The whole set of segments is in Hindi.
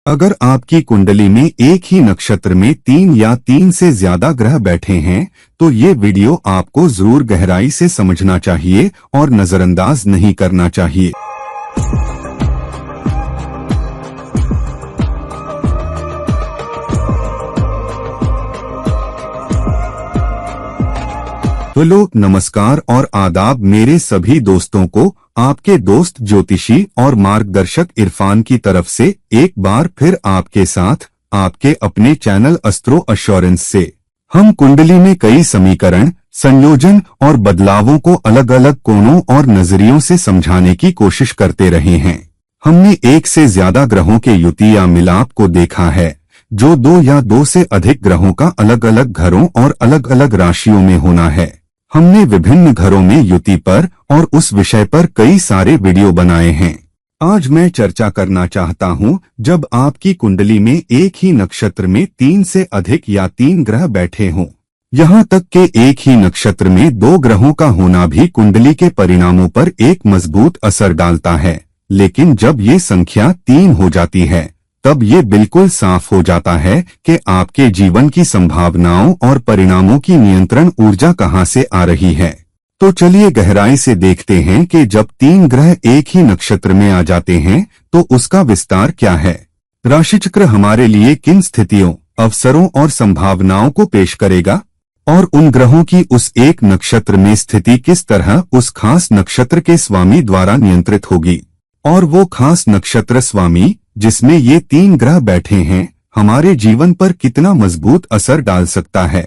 अगर आपकी कुंडली में एक ही नक्षत्र में 3 या 3 से ज्यादा ग्रह बैठे हैं, तो ये वीडियो आपको जरूर गहराई से समझना चाहिए और नजरअंदाज नहीं करना चाहिए। हेलो, नमस्कार और आदाब मेरे सभी दोस्तों को। आपके दोस्त ज्योतिषी और मार्गदर्शक इरफान की तरफ से एक बार फिर आपके साथ आपके अपने चैनल एस्ट्रो एश्योरेंस से हम कुंडली में कई समीकरण, संयोजन और बदलावों को अलग अलग कोणों और नजरियों से समझाने की कोशिश करते रहे हैं। हमने एक से ज्यादा ग्रहों के युति या मिलाप को देखा है, जो 2 या 2 से अधिक ग्रहों का अलग अलग घरों और अलग अलग राशियों में होना है। हमने विभिन्न घरों में युति पर और उस विषय पर कई सारे वीडियो बनाए हैं। आज मैं चर्चा करना चाहता हूं, जब आपकी कुंडली में एक ही नक्षत्र में 3 से अधिक या 3 ग्रह बैठे हों। यहां तक कि एक ही नक्षत्र में 2 ग्रहों का होना भी कुंडली के परिणामों पर एक मजबूत असर डालता है। लेकिन जब ये संख्या 3 हो जाती है, तब ये बिल्कुल साफ हो जाता है कि आपके जीवन की संभावनाओं और परिणामों की नियंत्रण ऊर्जा कहां से आ रही है। तो चलिए गहराई से देखते हैं कि जब 3 ग्रह एक ही नक्षत्र में आ जाते हैं तो उसका विस्तार क्या है। राशिचक्र हमारे लिए किन स्थितियों, अवसरों और संभावनाओं को पेश करेगा, और उन ग्रहों की उस एक नक्षत्र में स्थिति किस तरह उस खास नक्षत्र के स्वामी द्वारा नियंत्रित होगी, और वो खास नक्षत्र स्वामी जिसमें ये 3 ग्रह बैठे हैं हमारे जीवन पर कितना मजबूत असर डाल सकता है।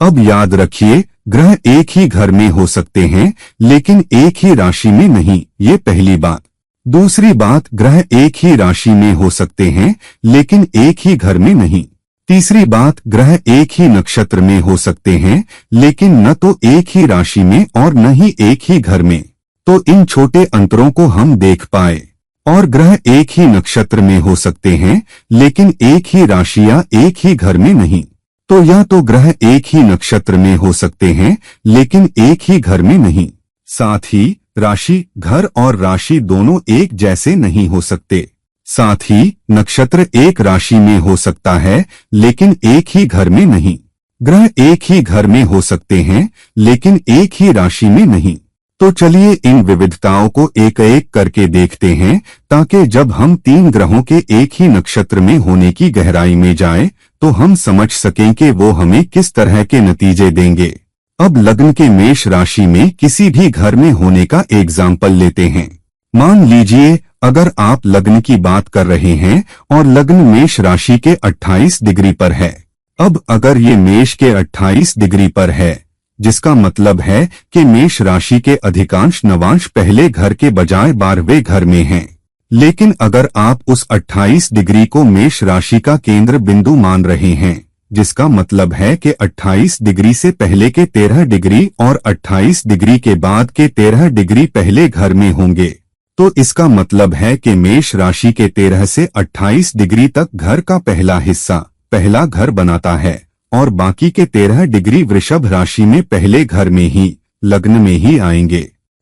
अब याद रखिए, ग्रह एक ही घर में हो सकते हैं लेकिन एक ही राशि में नहीं, ये पहली बात। दूसरी बात, ग्रह एक ही राशि में हो सकते हैं लेकिन एक ही घर में नहीं। तीसरी बात, ग्रह एक ही नक्षत्र में हो सकते हैं लेकिन न तो एक ही राशि में और न ही एक ही घर में। तो इन छोटे अंतरों को हम देख पाए। और ग्रह एक ही नक्षत्र में हो सकते हैं लेकिन एक ही राशि या एक ही घर में नहीं। तो या तो ग्रह एक ही नक्षत्र में हो सकते हैं लेकिन एक ही घर में नहीं। साथ ही राशि, घर और राशि दोनों एक जैसे नहीं हो सकते। साथ ही नक्षत्र एक राशि में हो सकता है लेकिन एक ही घर में नहीं। ग्रह एक ही घर में हो सकते हैं लेकिन एक ही राशि में नहीं। तो चलिए इन विविधताओं को एक एक करके देखते हैं, ताकि जब हम 3 ग्रहों के एक ही नक्षत्र में होने की गहराई में जाएं, तो हम समझ सकें कि वो हमें किस तरह के नतीजे देंगे। अब लग्न के मेष राशि में किसी भी घर में होने का एग्जाम्पल लेते हैं। मान लीजिए अगर आप लग्न की बात कर रहे हैं और लग्न मेष राशि के 28 डिग्री पर है। अब अगर ये मेष के 28 डिग्री पर है, जिसका मतलब है कि मेष राशि के अधिकांश नवांश पहले घर के बजाय 12वें घर में हैं। लेकिन अगर आप उस 28 डिग्री को मेष राशि का केंद्र बिंदु मान रहे हैं, जिसका मतलब है कि 28 डिग्री से पहले के 13 डिग्री और 28 डिग्री के बाद के 13 डिग्री पहले घर में होंगे, तो इसका मतलब है कि मेष राशि के 13 से 28 डिग्री तक घर का पहला हिस्सा पहला घर बनाता है, और बाकी के 13 डिग्री वृषभ राशि में पहले घर में ही, लग्न में ही आएंगे।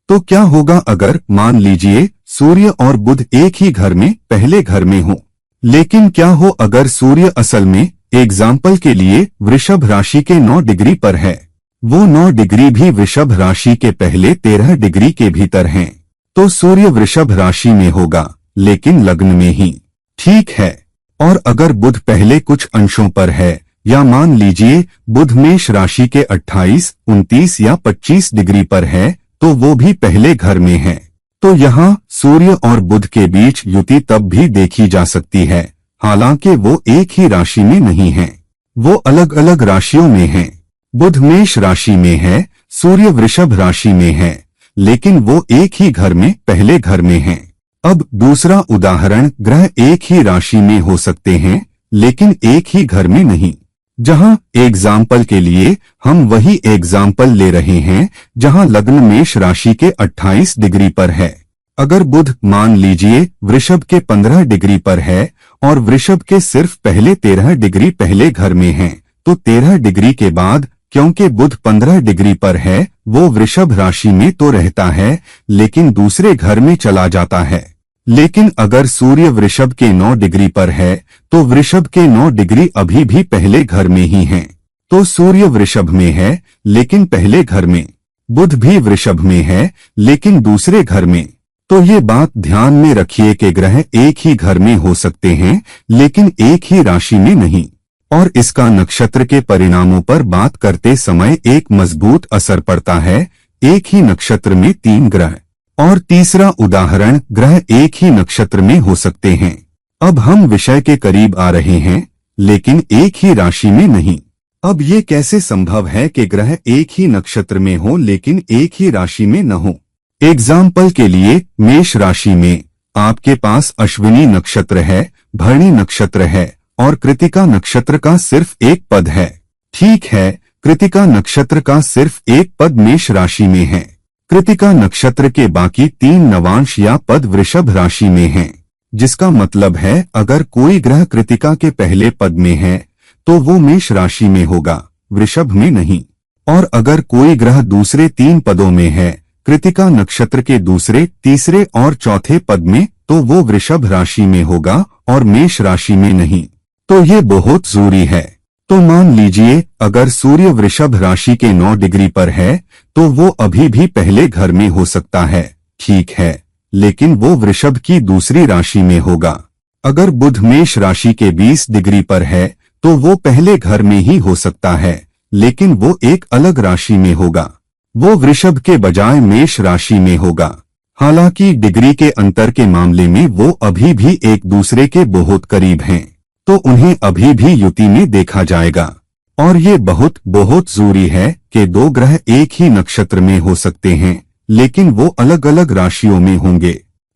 तो क्या होगा अगर मान लीजिए सूर्य और बुध एक ही घर में पहले घर में हो। लेकिन क्या हो अगर सूर्य असल में एग्जाम्पल के लिए वृषभ राशि के 9 डिग्री पर है, वो 9 डिग्री भी वृषभ राशि के पहले 13 डिग्री के भीतर हैं। तो सूर्य वृषभ राशि में होगा लेकिन लग्न में ही, ठीक है। और अगर बुध पहले कुछ अंशों पर है, या मान लीजिए बुध मेष राशि के 28, 29 या 25 डिग्री पर है, तो वो भी पहले घर में है। तो यहाँ सूर्य और बुध के बीच युति तब भी देखी जा सकती है, हालांकि वो एक ही राशि में नहीं है, वो अलग अलग राशियों में हैं। बुध मेष राशि में है, सूर्य वृषभ राशि में है, लेकिन वो एक ही घर में पहले घर में है। अब दूसरा उदाहरण, ग्रह एक ही राशि में हो सकते हैं लेकिन एक ही घर में नहीं। जहां एग्जाम्पल के लिए हम वही एग्जाम्पल ले रहे हैं जहां लग्न मेष राशि के 28 डिग्री पर है। अगर बुध मान लीजिए वृषभ के 15 डिग्री पर है और वृषभ के सिर्फ पहले 13 डिग्री पहले घर में हैं, तो 13 डिग्री के बाद क्योंकि बुध 15 डिग्री पर है, वो वृषभ राशि में तो रहता है लेकिन दूसरे घर में चला जाता है। लेकिन अगर सूर्य वृषभ के 9 डिग्री पर है तो वृषभ के 9 डिग्री अभी भी पहले घर में ही हैं। तो सूर्य वृषभ में है लेकिन पहले घर में, बुध भी वृषभ में है लेकिन दूसरे घर में। तो ये बात ध्यान में रखिए कि ग्रह एक ही घर में हो सकते हैं लेकिन एक ही राशि में नहीं। और इसका नक्षत्र के परिणामों पर बात करते समय एक मजबूत असर पड़ता है। एक ही नक्षत्र में 3 ग्रह। और तीसरा उदाहरण, ग्रह एक ही नक्षत्र में हो सकते हैं। अब हम विषय के करीब आ रहे हैं लेकिन एक ही राशि में नहीं। अब ये कैसे संभव है कि ग्रह एक ही नक्षत्र में हो लेकिन एक ही राशि में न हो? एग्जाम्पल के लिए, मेष राशि में आपके पास अश्विनी नक्षत्र है, भरणी नक्षत्र है और कृतिका नक्षत्र का सिर्फ एक पद है। ठीक है, कृतिका नक्षत्र का सिर्फ एक पद मेष राशि में है। कृतिका नक्षत्र के बाकी 3 नवांश या पद वृषभ राशि में हैं, जिसका मतलब है अगर कोई ग्रह कृतिका के पहले पद में है तो वो मेष राशि में होगा, वृषभ में नहीं। और अगर कोई ग्रह दूसरे 3 पदों में है, कृतिका नक्षत्र के दूसरे, तीसरे और चौथे पद में, तो वो वृषभ राशि में होगा और मेष राशि में नहीं। तो ये बहुत जरूरी है। तो मान लीजिए अगर सूर्य वृषभ राशि के 9 डिग्री पर है तो वो अभी भी पहले घर में हो सकता है, ठीक है, लेकिन वो वृषभ की दूसरी राशि में होगा। अगर बुध मेष राशि के 20 डिग्री पर है तो वो पहले घर में ही हो सकता है, लेकिन वो एक अलग राशि में होगा। वो वृषभ के बजाय मेष राशि में होगा। हालांकि डिग्री के अंतर के मामले में वो अभी भी एक दूसरे के बहुत करीब हैं, तो उन्हें अभी भी युति में देखा जाएगा। और ये बहुत बहुत जरूरी है कि 2 ग्रह एक ही नक्षत्र में हो सकते हैं लेकिन वो अलग अलग राशियों में होंगे।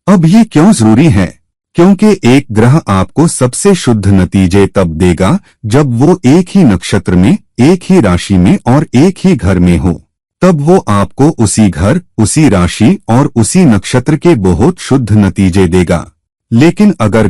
अब ये क्यों जरूरी है? क्योंकि एक ग्रह आपको सबसे शुद्ध नतीजे तब देगा जब वो एक ही नक्षत्र में, एक ही राशि में और एक ही घर में हो। तब वो आपको उसी घर, उसी राशि और उसी नक्षत्र के बहुत शुद्ध नतीजे देगा। लेकिन अगर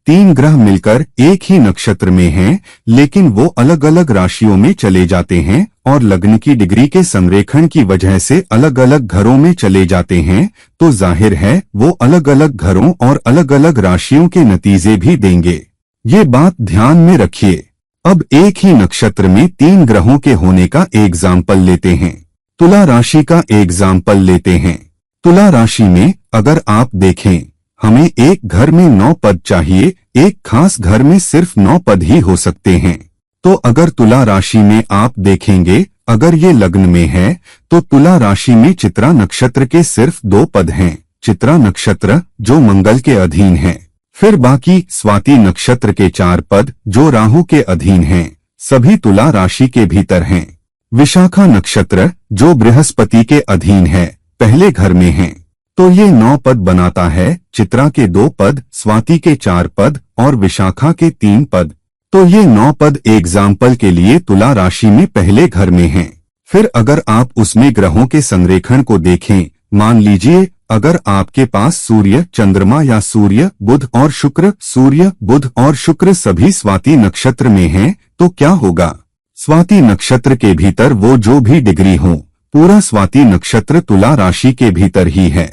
3 ग्रह मिलकर एक ही नक्षत्र में हैं, लेकिन वो अलग अलग राशियों में चले जाते हैं और लग्न की डिग्री के संरेखण की वजह से अलग अलग घरों में चले जाते हैं, तो जाहिर है वो अलग अलग घरों और अलग अलग राशियों के नतीजे भी देंगे। ये बात ध्यान में रखिए। अब एक ही नक्षत्र में 3 ग्रहों के होने का एग्जाम्पल लेते हैं। तुला राशि का एग्जाम्पल लेते हैं। तुला राशि में अगर आप देखें, हमें एक घर में 9 पद चाहिए, एक खास घर में सिर्फ 9 पद ही हो सकते हैं। तो अगर तुला राशि में आप देखेंगे, अगर ये लग्न में है तो तुला राशि में चित्रा नक्षत्र के सिर्फ 2 पद हैं। चित्रा नक्षत्र जो मंगल के अधीन है, फिर बाकी स्वाति नक्षत्र के 4 पद जो राहु के अधीन हैं, सभी तुला राशि के भीतर हैं। विशाखा नक्षत्र जो बृहस्पति के अधीन है, पहले घर में है, तो ये 9 पद बनाता है। चित्रा के 2 पद, स्वाति के 4 पद और विशाखा के 3 पद। तो ये 9 पद एग्जाम्पल के लिए तुला राशि में पहले घर में हैं। फिर अगर आप उसमें ग्रहों के संरेखण को देखें, मान लीजिए अगर आपके पास सूर्य, चंद्रमा या सूर्य, बुध और शुक्र, सूर्य, बुध और शुक्र सभी स्वाति नक्षत्र में हैं, तो क्या होगा? स्वाति नक्षत्र के भीतर वो जो भी डिग्री हो, पूरा स्वाति नक्षत्र तुला राशि के भीतर ही है।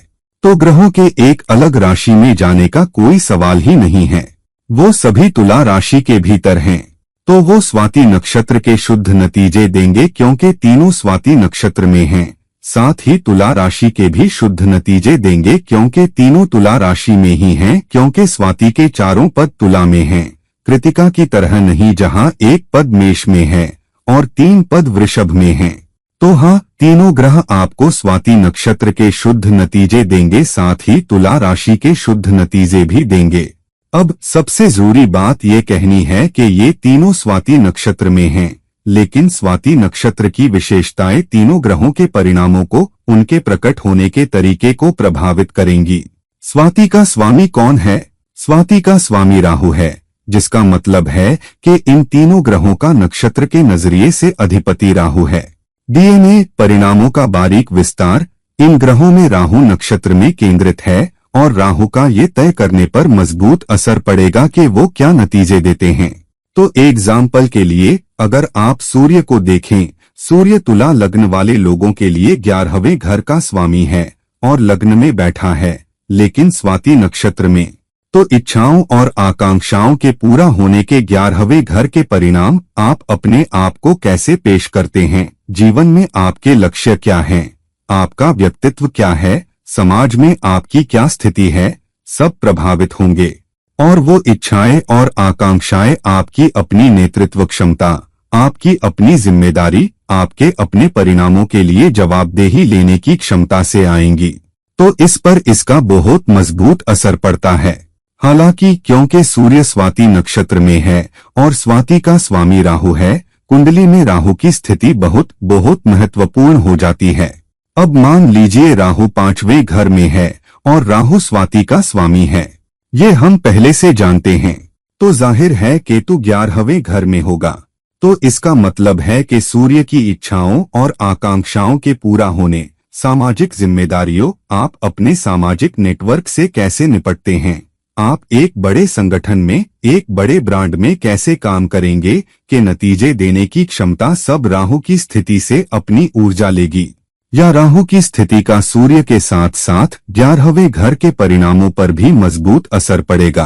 तो ग्रहों के एक अलग राशि में जाने का कोई सवाल ही नहीं है, वो सभी तुला राशि के भीतर हैं। तो वो स्वाति नक्षत्र के शुद्ध नतीजे देंगे क्योंकि तीनों स्वाति नक्षत्र में हैं। साथ ही तुला राशि के भी शुद्ध नतीजे देंगे क्योंकि तीनों तुला राशि में ही हैं, क्योंकि स्वाति के 4 पद तुला में हैं। कृतिका की तरह नहीं जहां एक पद मेष में है और 3 पद वृषभ में हैं। तो हाँ, तीनों ग्रह आपको स्वाति नक्षत्र के शुद्ध नतीजे देंगे, साथ ही तुला राशि के शुद्ध नतीजे भी देंगे। अब सबसे जरूरी बात ये कहनी है कि ये तीनों स्वाति नक्षत्र में हैं, लेकिन स्वाति नक्षत्र की विशेषताएं तीनों ग्रहों के परिणामों को, उनके प्रकट होने के तरीके को प्रभावित करेंगी। स्वाति का स्वामी कौन है? स्वाति का स्वामी राहु है, जिसका मतलब है कि इन तीनों ग्रहों का नक्षत्र के नजरिए से अधिपति राहु है। डीएनए परिणामों का बारीक विस्तार इन ग्रहों में राहु नक्षत्र में केंद्रित है और राहु का ये तय करने पर मजबूत असर पड़ेगा कि वो क्या नतीजे देते हैं। तो एग्जाम्पल के लिए अगर आप सूर्य को देखें, सूर्य तुला लग्न वाले लोगों के लिए 11वें घर का स्वामी है और लग्न में बैठा है, लेकिन स्वाति नक्षत्र में तो इच्छाओं और आकांक्षाओं के पूरा होने के 11वें घर के परिणाम। आप अपने आप को कैसे पेश करते हैं, जीवन में आपके लक्ष्य क्या हैं, आपका व्यक्तित्व क्या है, समाज में आपकी क्या स्थिति है, सब प्रभावित होंगे। और वो इच्छाएं और आकांक्षाएं आपकी अपनी नेतृत्व क्षमता, आपकी अपनी जिम्मेदारी, आपके अपने परिणामों के लिए जवाबदेही लेने की क्षमता से आएंगी। तो इस पर इसका बहुत मजबूत असर पड़ता है। हालांकि क्योंकि सूर्य स्वाति नक्षत्र में है और स्वाति का स्वामी राहु है, कुंडली में राहु की स्थिति बहुत महत्वपूर्ण हो जाती है। अब मान लीजिए राहु 5वें घर में है और राहु स्वाति का स्वामी है, ये हम पहले से जानते हैं। तो जाहिर है केतु 11वें घर में होगा। तो इसका मतलब है कि सूर्य की इच्छाओं और आकांक्षाओं के पूरा होने, सामाजिक जिम्मेदारियों, आप अपने सामाजिक नेटवर्क से कैसे निपटते हैं, आप एक बड़े संगठन में, एक बड़े ब्रांड में कैसे काम करेंगे के नतीजे देने की क्षमता सब राहु की स्थिति से अपनी ऊर्जा लेगी। या राहु की स्थिति का सूर्य के साथ साथ 11वें घर के परिणामों पर भी मजबूत असर पड़ेगा।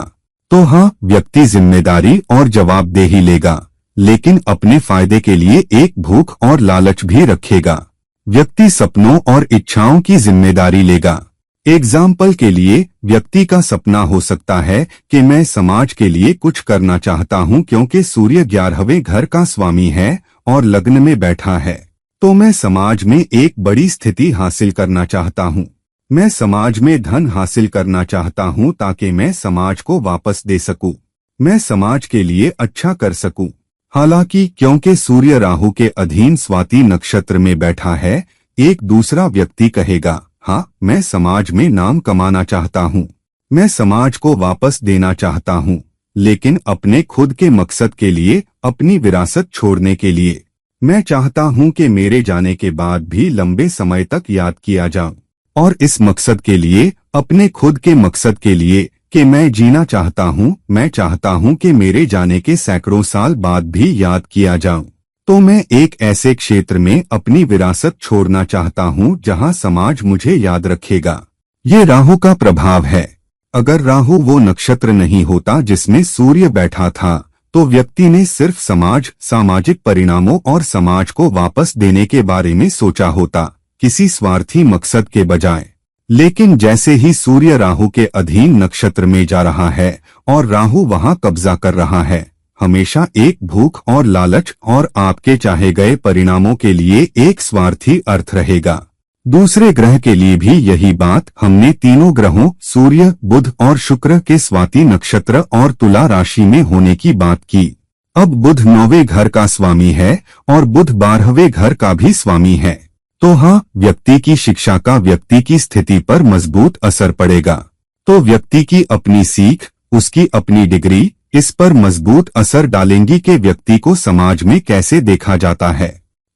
तो हाँ, व्यक्ति जिम्मेदारी और जवाबदेही लेगा, लेकिन अपने फायदे के लिए एक भूख और लालच भी रखेगा। व्यक्ति सपनों और इच्छाओं की जिम्मेदारी लेगा। एग्जाम्पल के लिए, व्यक्ति का सपना हो सकता है कि मैं समाज के लिए कुछ करना चाहता हूं क्योंकि सूर्य 11वें घर का स्वामी है और लग्न में बैठा है। तो मैं समाज में एक बड़ी स्थिति हासिल करना चाहता हूँ, मैं समाज में धन हासिल करना चाहता हूँ ताकि मैं समाज को वापस दे सकूँ, मैं समाज के लिए अच्छा कर सकूँ। हालांकि क्योंकि सूर्य राहु के अधीन स्वाति नक्षत्र में बैठा है, एक दूसरा व्यक्ति कहेगा, हाँ, मैं समाज में नाम कमाना चाहता हूँ, मैं समाज को वापस देना चाहता हूँ, लेकिन अपने खुद के मकसद के लिए, अपनी विरासत छोड़ने के लिए। मैं चाहता हूं कि मेरे जाने के बाद भी लंबे समय तक याद किया जाऊं, और इस मकसद के लिए, अपने खुद के मकसद के लिए कि मैं जीना चाहता हूं, मैं चाहता हूं कि मेरे जाने के सैकड़ों साल बाद भी याद किया जाऊं। तो मैं एक ऐसे क्षेत्र में अपनी विरासत छोड़ना चाहता हूं जहां समाज मुझे याद रखेगा। ये राहु का प्रभाव है। अगर राहु वो नक्षत्र नहीं होता जिसमें सूर्य बैठा था, तो व्यक्ति ने सिर्फ समाज, सामाजिक परिणामों और समाज को वापस देने के बारे में सोचा होता, किसी स्वार्थी मकसद के बजाय। लेकिन जैसे ही सूर्य राहु के अधीन नक्षत्र में जा रहा है और राहु वहां कब्जा कर रहा है, हमेशा एक भूख और लालच और आपके चाहे गए परिणामों के लिए एक स्वार्थी अर्थ रहेगा। दूसरे ग्रह के लिए भी यही बात। हमने तीनों ग्रहों सूर्य, बुध और शुक्र के स्वाति नक्षत्र और तुला राशि में होने की बात की। अब बुध 9वें घर का स्वामी है और बुध 12वें घर का भी स्वामी है। तो हाँ, व्यक्ति की शिक्षा का व्यक्ति की स्थिति पर मजबूत असर पड़ेगा। तो व्यक्ति की अपनी सीख, उसकी अपनी डिग्री इस पर मजबूत असर डालेंगी कि व्यक्ति को समाज में कैसे देखा जाता है।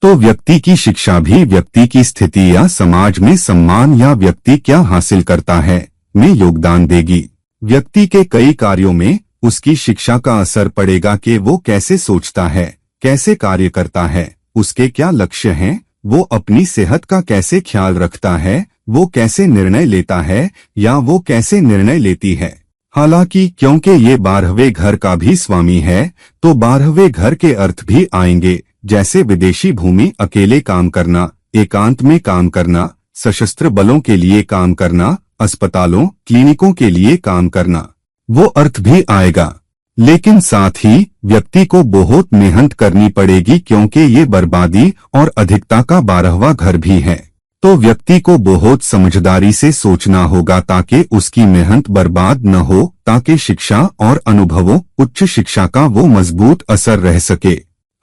तो व्यक्ति की शिक्षा भी व्यक्ति की स्थिति या समाज में सम्मान या व्यक्ति क्या हासिल करता है में योगदान देगी। व्यक्ति के कई कार्यों में उसकी शिक्षा का असर पड़ेगा कि वो कैसे सोचता है, कैसे कार्य करता है, उसके क्या लक्ष्य हैं, वो अपनी सेहत का कैसे ख्याल रखता है, वो कैसे निर्णय लेता है या वो कैसे निर्णय लेती है। हालांकि क्योंकि ये 12वें घर का भी स्वामी है, तो 12वें घर के अर्थ भी आएंगे, जैसे विदेशी भूमि, अकेले काम करना, एकांत में काम करना, सशस्त्र बलों के लिए काम करना, अस्पतालों, क्लिनिकों के लिए काम करना, वो अर्थ भी आएगा। लेकिन साथ ही व्यक्ति को बहुत मेहनत करनी पड़ेगी क्योंकि ये बर्बादी और अधिकता का 12वां घर भी है। तो व्यक्ति को बहुत समझदारी से सोचना होगा ताकि उसकी मेहनत बर्बाद न हो, ताकि शिक्षा और अनुभवों, उच्च शिक्षा का वो मजबूत असर रह सके।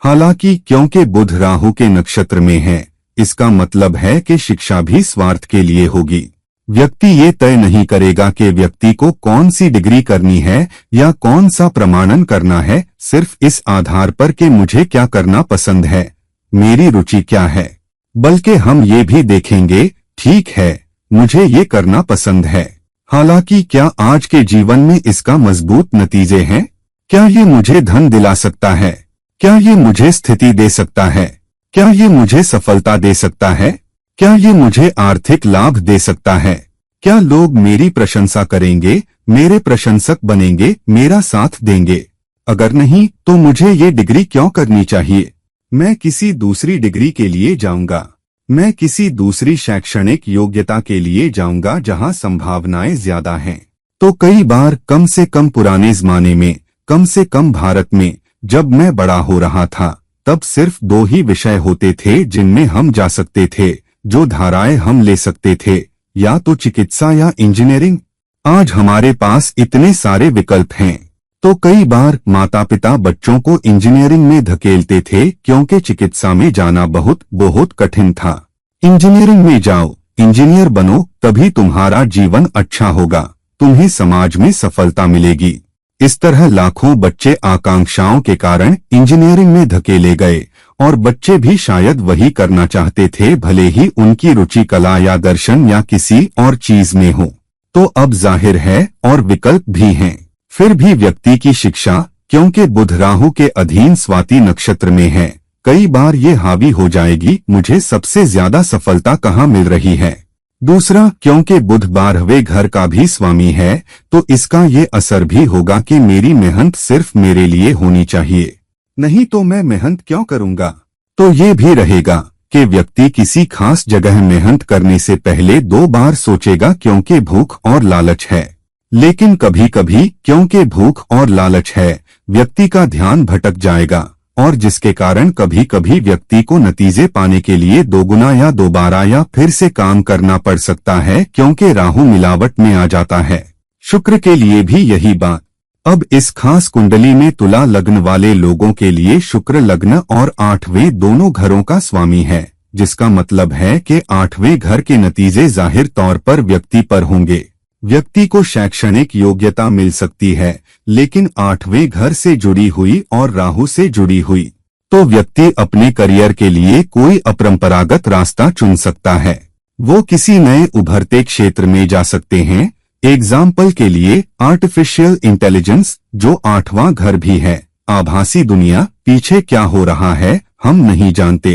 हालांकि क्योंकि बुध राहु के नक्षत्र में है, इसका मतलब है कि शिक्षा भी स्वार्थ के लिए होगी। व्यक्ति ये तय नहीं करेगा कि व्यक्ति को कौन सी डिग्री करनी है या कौन सा प्रमाणन करना है, सिर्फ इस आधार पर कि मुझे क्या करना पसंद है, मेरी रुचि क्या है, बल्कि हम ये भी देखेंगे, ठीक है, मुझे ये करना पसंद है। हालांकि क्या आज के जीवन में इसका मजबूत नतीजे हैं? क्या ये मुझे धन दिला सकता है? क्या ये मुझे स्थिति दे सकता है? क्या ये मुझे सफलता दे सकता है? क्या ये मुझे आर्थिक लाभ दे सकता है? क्या लोग मेरी प्रशंसा करेंगे, मेरे प्रशंसक बनेंगे, मेरा साथ देंगे? अगर नहीं तो मुझे ये डिग्री क्यों करनी चाहिए? मैं किसी दूसरी डिग्री के लिए जाऊंगा। मैं किसी दूसरी शैक्षणिक योग्यता के लिए जाऊंगा जहां संभावनाएं ज्यादा हैं। तो कई बार, कम से कम पुराने जमाने में, कम से कम भारत में, जब मैं बड़ा हो रहा था, तब सिर्फ 2 ही विषय होते थे जिनमें हम जा सकते थे, जो धाराएं हम ले सकते थे, या तो चिकित्सा या इंजीनियरिंग। आज हमारे पास इतने सारे विकल्प हैं। तो कई बार माता पिता बच्चों को इंजीनियरिंग में धकेलते थे क्योंकि चिकित्सा में जाना बहुत बहुत कठिन था। इंजीनियरिंग में जाओ, इंजीनियर बनो, तभी तुम्हारा जीवन अच्छा होगा, तुम्हें समाज में सफलता मिलेगी। इस तरह लाखों बच्चे आकांक्षाओं के कारण इंजीनियरिंग में धकेले गए, और बच्चे भी शायद वही करना चाहते थे, भले ही उनकी रुचि कला या दर्शन या किसी और चीज में हो। तो अब जाहिर है और विकल्प भी हैं। फिर भी व्यक्ति की शिक्षा, क्योंकि बुध राहु के अधीन स्वाति नक्षत्र में है, कई बार ये हावी हो जाएगी, मुझे सबसे ज्यादा सफलता कहाँ मिल रही है। दूसरा, क्योंकि बुध 12वें घर का भी स्वामी है, तो इसका ये असर भी होगा कि मेरी मेहनत सिर्फ मेरे लिए होनी चाहिए, नहीं तो मैं मेहनत क्यों करूंगा। तो ये भी रहेगा कि व्यक्ति किसी खास जगह मेहनत करने से पहले 2 बार सोचेगा, क्योंकि भूख और लालच है। लेकिन कभी कभी क्योंकि भूख और लालच है, व्यक्ति का ध्यान भटक जाएगा, और जिसके कारण कभी कभी व्यक्ति को नतीजे पाने के लिए 2 गुना या दोबारा या फिर से काम करना पड़ सकता है, क्योंकि राहु मिलावट में आ जाता है। शुक्र के लिए भी यही बात। अब इस खास कुंडली में तुला लग्न वाले लोगों के लिए शुक्र लग्न और 8वें दोनों घरों का स्वामी है, जिसका मतलब है कि 8वें घर के नतीजे जाहिर तौर पर व्यक्ति पर होंगे। व्यक्ति को शैक्षणिक योग्यता मिल सकती है, लेकिन 8वें घर से जुड़ी हुई और राहु से जुड़ी हुई, तो व्यक्ति अपने करियर के लिए कोई अपरंपरागत रास्ता चुन सकता है। वो किसी नए उभरते क्षेत्र में जा सकते हैं। एग्जाम्पल के लिए आर्टिफिशियल इंटेलिजेंस, जो 8वां घर भी है। आभासी दुनिया, पीछे क्या हो रहा है हम नहीं जानते।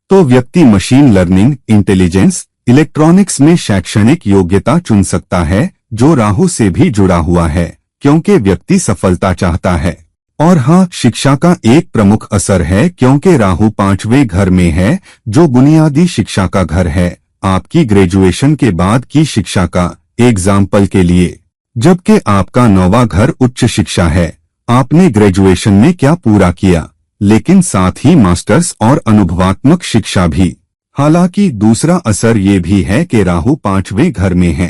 तो व्यक्ति मशीन लर्निंग, इंटेलिजेंस, इलेक्ट्रॉनिक्स में शैक्षणिक योग्यता चुन सकता है, जो राहु से भी जुड़ा हुआ है, क्योंकि व्यक्ति सफलता चाहता है। और हाँ, शिक्षा का एक प्रमुख असर है, क्योंकि राहु 5वें घर में है, जो बुनियादी शिक्षा का घर है, आपकी ग्रेजुएशन के बाद की शिक्षा का। एग्जाम्पल के लिए, जबकि आपका 9वां घर उच्च शिक्षा है, आपने ग्रेजुएशन में क्या पूरा किया, लेकिन साथ ही मास्टर्स और अनुभवात्मक शिक्षा भी। हालांकि दूसरा असर ये भी है कि राहु 5वें घर में है,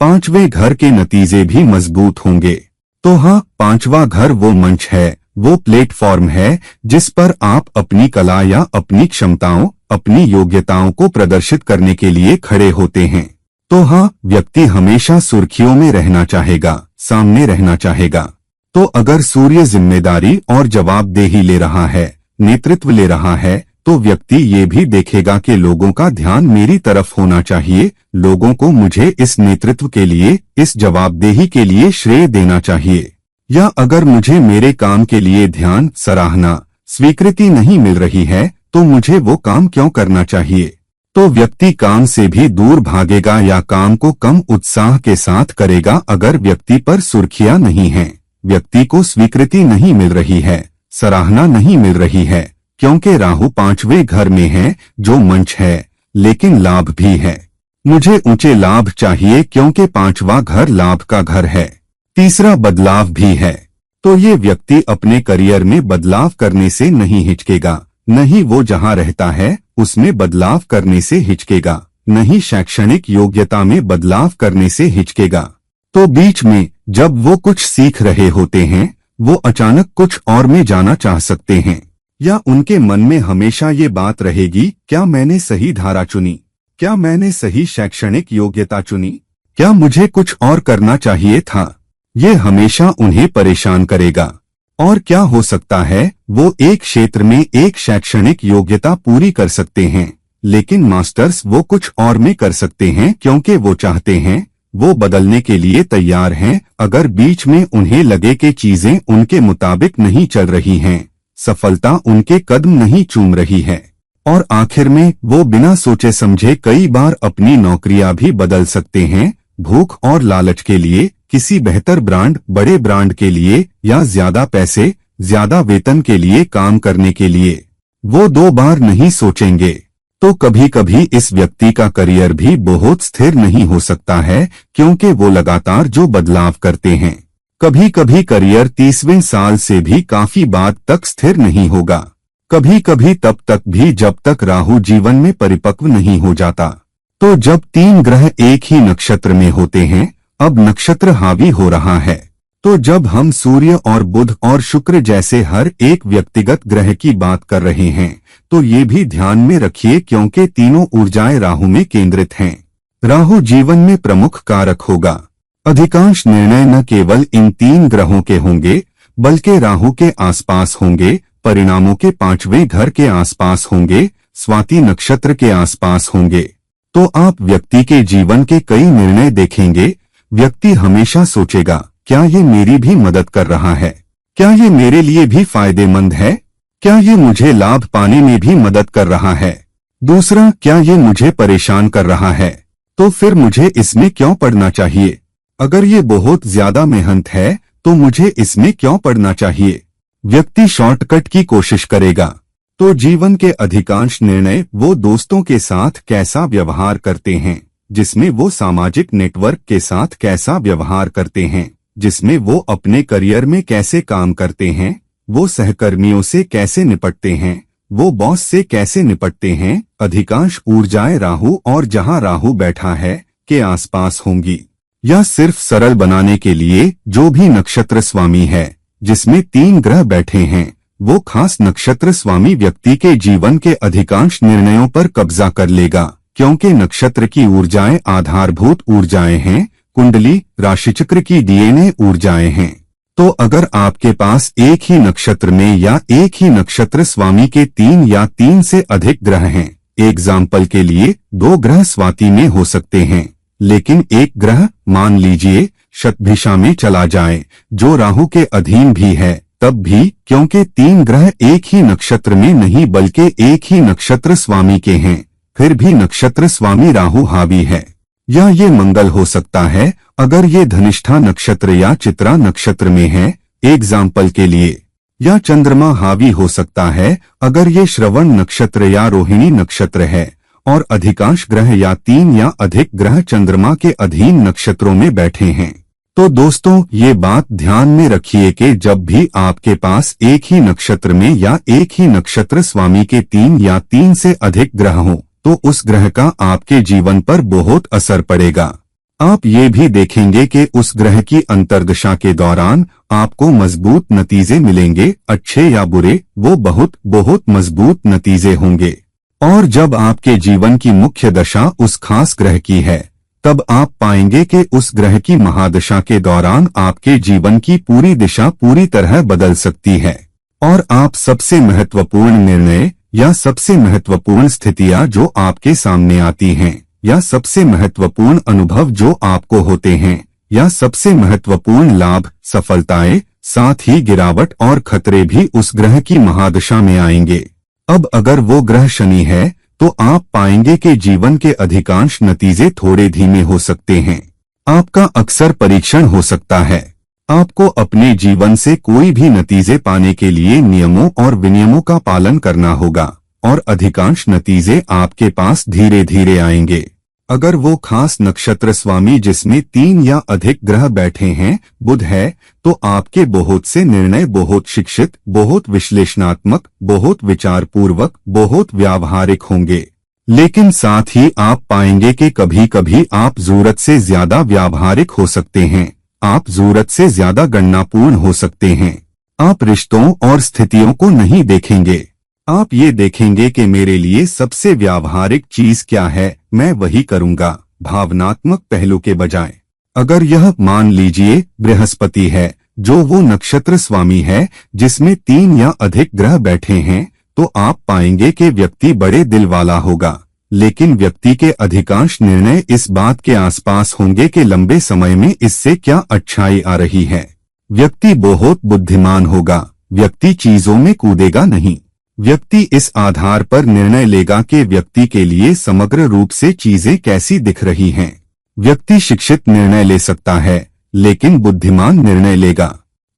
5वें घर के नतीजे भी मजबूत होंगे। तो हाँ, 5वां घर वो मंच है, वो प्लेटफॉर्म है, जिस पर आप अपनी कला या अपनी क्षमताओं, अपनी योग्यताओं को प्रदर्शित करने के लिए खड़े होते हैं। तो हाँ, व्यक्ति हमेशा सुर्खियों में रहना चाहेगा, सामने रहना चाहेगा। तो अगर सूर्य जिम्मेदारी और जवाबदेही ले रहा है, नेतृत्व ले रहा है, तो व्यक्ति ये भी देखेगा कि लोगों का ध्यान मेरी तरफ होना चाहिए, लोगों को मुझे इस नेतृत्व के लिए, इस जवाबदेही के लिए श्रेय देना चाहिए। या अगर मुझे मेरे काम के लिए ध्यान, सराहना, स्वीकृति नहीं मिल रही है, तो मुझे वो काम क्यों करना चाहिए। तो व्यक्ति काम से भी दूर भागेगा या काम को कम उत्साह के साथ करेगा अगर व्यक्ति पर सुर्खियां नहीं हैं, व्यक्ति को स्वीकृति नहीं मिल रही है, सराहना नहीं मिल रही है, क्योंकि राहु 5वें घर में है, जो मंच है, लेकिन लाभ भी है। मुझे ऊंचे लाभ चाहिए क्योंकि 5वां घर लाभ का घर है। तीसरा, बदलाव भी है। तो ये व्यक्ति अपने करियर में बदलाव करने से नहीं हिचकेगा, नहीं वो जहां रहता है उसमें बदलाव करने से हिचकेगा, नहीं शैक्षणिक योग्यता में बदलाव करने से हिचकेगा। तो बीच में जब वो कुछ सीख रहे होते हैं, वो अचानक कुछ और में जाना चाह सकते हैं, या उनके मन में हमेशा ये बात रहेगी, क्या मैंने सही धारा चुनी, क्या मैंने सही शैक्षणिक योग्यता चुनी, क्या मुझे कुछ और करना चाहिए था। ये हमेशा उन्हें परेशान करेगा। और क्या हो सकता है, वो एक क्षेत्र में एक शैक्षणिक योग्यता पूरी कर सकते हैं, लेकिन मास्टर्स वो कुछ और में कर सकते हैं, क्योंकि वो चाहते हैं, वो बदलने के लिए तैयार हैं। अगर बीच में उन्हें लगे कि चीजें उनके मुताबिक नहीं चल रही हैं, सफलता उनके कदम नहीं चूम रही है, और आखिर में वो बिना सोचे समझे कई बार अपनी नौकरियां भी बदल सकते हैं, भूख और लालच के लिए, किसी बेहतर ब्रांड, बड़े ब्रांड के लिए, या ज्यादा पैसे, ज्यादा वेतन के लिए काम करने के लिए वो 2 बार नहीं सोचेंगे। तो कभी कभी इस व्यक्ति का करियर भी बहुत स्थिर नहीं हो सकता है, क्योंकि वो लगातार जो बदलाव करते हैं। कभी कभी करियर 30वें साल से भी काफी बाद तक स्थिर नहीं होगा, कभी कभी तब तक भी जब तक राहु जीवन में परिपक्व नहीं हो जाता। तो जब 3 ग्रह एक ही नक्षत्र में होते हैं, अब नक्षत्र हावी हो रहा है, तो जब हम सूर्य और बुध और शुक्र जैसे हर एक व्यक्तिगत ग्रह की बात कर रहे हैं, तो ये भी ध्यान में रखिए, क्योंकि तीनों ऊर्जाएं राहु में केंद्रित हैं। राहु जीवन में प्रमुख कारक होगा। अधिकांश निर्णय न केवल इन 3 ग्रहों के होंगे, बल्कि राहु के आसपास होंगे, परिणामों के 5वें घर के आसपास होंगे, स्वाति नक्षत्र के आसपास होंगे। तो आप व्यक्ति के जीवन के कई निर्णय देखेंगे। व्यक्ति हमेशा सोचेगा, क्या ये मेरी भी मदद कर रहा है? क्या ये मेरे लिए भी फायदेमंद है? क्या ये मुझे लाभ पाने में भी मदद कर रहा है? दूसरा, क्या ये मुझे परेशान कर रहा है? तो फिर मुझे इसमें क्यों पड़ना चाहिए? अगर ये बहुत ज्यादा मेहनत है, तो मुझे इसमें क्यों पड़ना चाहिए? व्यक्ति शॉर्टकट की कोशिश करेगा। तो जीवन के अधिकांश निर्णय वो दोस्तों के साथ कैसा व्यवहार करते हैं, जिसमें वो सामाजिक नेटवर्क के साथ कैसा व्यवहार करते हैं, जिसमें वो अपने करियर में कैसे काम करते हैं, वो सहकर्मियों से कैसे निपटते हैं, वो बॉस से कैसे निपटते हैं, अधिकांश ऊर्जाएं राहु और जहां राहु बैठा है के आसपास होंगी। या सिर्फ सरल बनाने के लिए, जो भी नक्षत्र स्वामी है जिसमें 3 ग्रह बैठे हैं, वो खास नक्षत्र स्वामी व्यक्ति के जीवन के अधिकांश निर्णयों पर कब्जा कर लेगा, क्योंकि नक्षत्र की ऊर्जाएं आधारभूत ऊर्जाएं हैं, कुंडली राशिचक्र की डीएनए ऊर्जाएं हैं। तो अगर आपके पास एक ही नक्षत्र में या एक ही नक्षत्र स्वामी के 3 या 3 से अधिक ग्रह हैं, एग्जाम्पल के लिए 2 ग्रह स्वाति में हो सकते हैं, लेकिन एक ग्रह मान लीजिए शतभिषा में चला जाए, जो राहु के अधीन भी है, तब भी, क्योंकि 3 ग्रह एक ही नक्षत्र में नहीं बल्कि एक ही नक्षत्र स्वामी के हैं, फिर भी नक्षत्र स्वामी राहु हावी है। या ये मंगल हो सकता है अगर ये धनिष्ठा नक्षत्र या चित्रा नक्षत्र में है, एग्जाम्पल के लिए। या चंद्रमा हावी हो सकता है अगर ये श्रवण नक्षत्र या रोहिणी नक्षत्र है, और अधिकांश ग्रह या 3 या अधिक ग्रह चंद्रमा के अधीन नक्षत्रों में बैठे हैं। तो दोस्तों, ये बात ध्यान में रखिए कि जब भी आपके पास एक ही नक्षत्र में या एक ही नक्षत्र स्वामी के 3 या 3 से अधिक ग्रह हों, तो उस ग्रह का आपके जीवन पर बहुत असर पड़ेगा। आप ये भी देखेंगे कि उस ग्रह की अंतर्दशा के दौरान आपको मजबूत नतीजे मिलेंगे, अच्छे या बुरे, वो बहुत बहुत मजबूत नतीजे होंगे। और जब आपके जीवन की मुख्य दशा उस खास ग्रह की है, तब आप पाएंगे कि उस ग्रह की महादशा के दौरान आपके जीवन की पूरी दिशा पूरी तरह बदल सकती है, और आप सबसे महत्वपूर्ण निर्णय या सबसे महत्वपूर्ण स्थितियां जो आपके सामने आती हैं, या सबसे महत्वपूर्ण अनुभव जो आपको होते हैं, या सबसे महत्वपूर्ण लाभ, सफलताएं, साथ ही गिरावट और खतरे भी उस ग्रह की महादशा में आएंगे। अब अगर वो ग्रह शनि है, तो आप पाएंगे कि जीवन के अधिकांश नतीजे थोड़े धीमे हो सकते हैं। आपका अक्सर परीक्षण हो सकता है। आपको अपने जीवन से कोई भी नतीजे पाने के लिए नियमों और विनियमों का पालन करना होगा, और अधिकांश नतीजे आपके पास धीरे धीरे आएंगे। अगर वो खास नक्षत्र स्वामी जिसमें 3 या अधिक ग्रह बैठे हैं बुध है, तो आपके बहुत से निर्णय बहुत शिक्षित, बहुत विश्लेषणात्मक, बहुत विचारपूर्वक, बहुत व्यावहारिक होंगे। लेकिन साथ ही आप पाएंगे कि कभी कभी आप जरूरत से ज्यादा व्यावहारिक हो सकते हैं, आप जरूरत से ज्यादा गणनापूर्ण हो सकते हैं। आप रिश्तों और स्थितियों को नहीं देखेंगे, आप ये देखेंगे कि मेरे लिए सबसे व्यावहारिक चीज क्या है, मैं वही करूंगा, भावनात्मक पहलू के बजाय। अगर यह मान लीजिए बृहस्पति है, जो वो नक्षत्र स्वामी है जिसमें 3 या अधिक ग्रह बैठे हैं, तो आप पाएंगे कि व्यक्ति बड़े दिल वाला होगा, लेकिन व्यक्ति के अधिकांश निर्णय इस बात के आसपास होंगे कि लंबे समय में इससे क्या अच्छाई आ रही है। व्यक्ति बहुत बुद्धिमान होगा, व्यक्ति चीजों में कूदेगा नहीं। व्यक्ति इस आधार पर निर्णय लेगा कि व्यक्ति के लिए समग्र रूप से चीजें कैसी दिख रही हैं। व्यक्ति शिक्षित निर्णय ले सकता है, लेकिन बुद्धिमान निर्णय लेगा।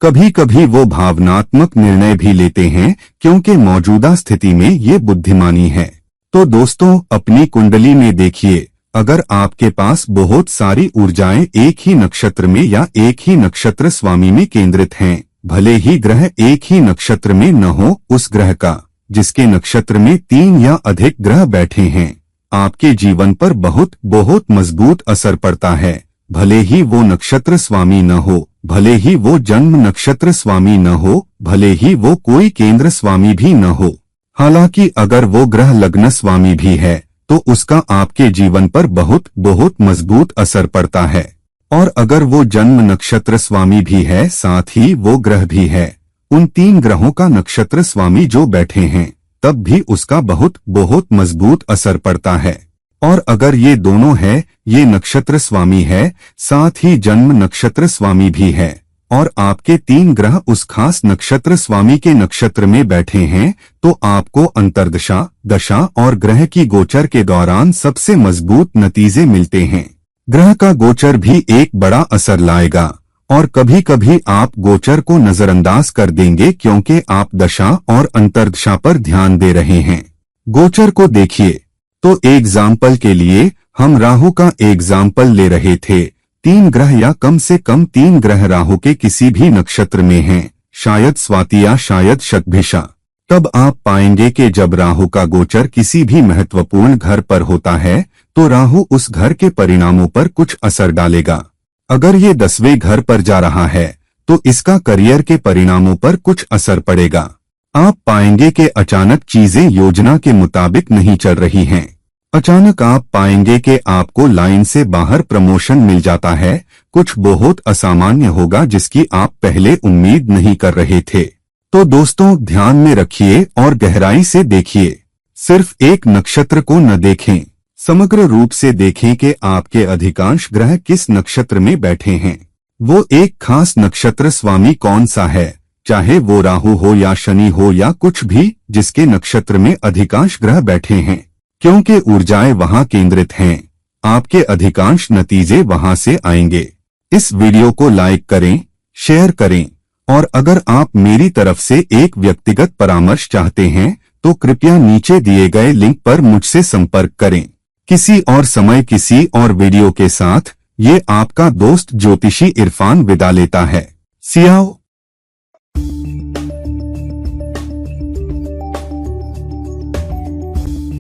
कभी कभी वो भावनात्मक निर्णय भी लेते हैं, क्योंकि मौजूदा स्थिति में ये बुद्धिमानी है। तो दोस्तों, अपनी कुंडली में देखिए, अगर आपके पास बहुत सारी ऊर्जाएं एक ही नक्षत्र में या एक ही नक्षत्र स्वामी में केंद्रित हैं, भले ही ग्रह एक ही नक्षत्र में न हो, उस ग्रह का जिसके नक्षत्र में 3 या अधिक ग्रह बैठे हैं, आपके जीवन पर बहुत बहुत मजबूत असर पड़ता है। भले ही वो नक्षत्र स्वामी न हो, भले ही वो जन्म नक्षत्र स्वामी न हो, भले ही वो कोई केंद्र स्वामी भी न हो। हालांकि अगर वो ग्रह लग्न स्वामी भी है तो उसका आपके जीवन पर बहुत बहुत मजबूत असर पड़ता है। और अगर वो जन्म नक्षत्र स्वामी भी है, साथ ही वो ग्रह भी है, उन 3 ग्रहों का नक्षत्र स्वामी जो बैठे हैं, तब भी उसका बहुत बहुत मजबूत असर पड़ता है। और अगर ये दोनों है, ये नक्षत्र स्वामी है, साथ ही जन्म नक्षत्र स्वामी भी है, और आपके 3 ग्रह उस खास नक्षत्र स्वामी के नक्षत्र में बैठे हैं, तो आपको अंतर्दशा, दशा और ग्रह की गोचर के दौरान सबसे मजबूत नतीजे मिलते हैं। ग्रह का गोचर भी एक बड़ा असर लाएगा, और कभी कभी आप गोचर को नजरअंदाज कर देंगे क्योंकि आप दशा और अंतर्दशा पर ध्यान दे रहे हैं। गोचर को देखिए, तो एग्जाम्पल के लिए हम राहु का एग्जाम्पल ले रहे थे। 3 ग्रह या कम से कम 3 ग्रह राहु के किसी भी नक्षत्र में हैं, शायद स्वाति या शायद शतभिषा, तब आप पाएंगे कि जब राहु का गोचर किसी भी महत्वपूर्ण घर पर होता है तो राहु उस घर के परिणामों पर कुछ असर डालेगा। अगर ये 10वें घर पर जा रहा है तो इसका करियर के परिणामों पर कुछ असर पड़ेगा। आप पाएंगे कि अचानक चीजें योजना के मुताबिक नहीं चल रही हैं। अचानक आप पाएंगे कि आपको लाइन से बाहर प्रमोशन मिल जाता है। कुछ बहुत असामान्य होगा जिसकी आप पहले उम्मीद नहीं कर रहे थे। तो दोस्तों, ध्यान में रखिए और गहराई से देखिए। सिर्फ एक नक्षत्र को न देखें, समग्र रूप से देखें कि आपके अधिकांश ग्रह किस नक्षत्र में बैठे हैं। वो एक खास नक्षत्र स्वामी कौन सा है, चाहे वो राहु हो या शनि हो या कुछ भी, जिसके नक्षत्र में अधिकांश ग्रह बैठे हैं। क्योंकि ऊर्जाएं वहां केंद्रित हैं, आपके अधिकांश नतीजे वहां से आएंगे। इस वीडियो को लाइक करें, शेयर करें, और अगर आप मेरी तरफ से एक व्यक्तिगत परामर्श चाहते हैं तो कृपया नीचे दिए गए लिंक पर मुझसे संपर्क करें। किसी और समय किसी और वीडियो के साथ ये आपका दोस्त ज्योतिषी इरफान विदा लेता है। सियाओ।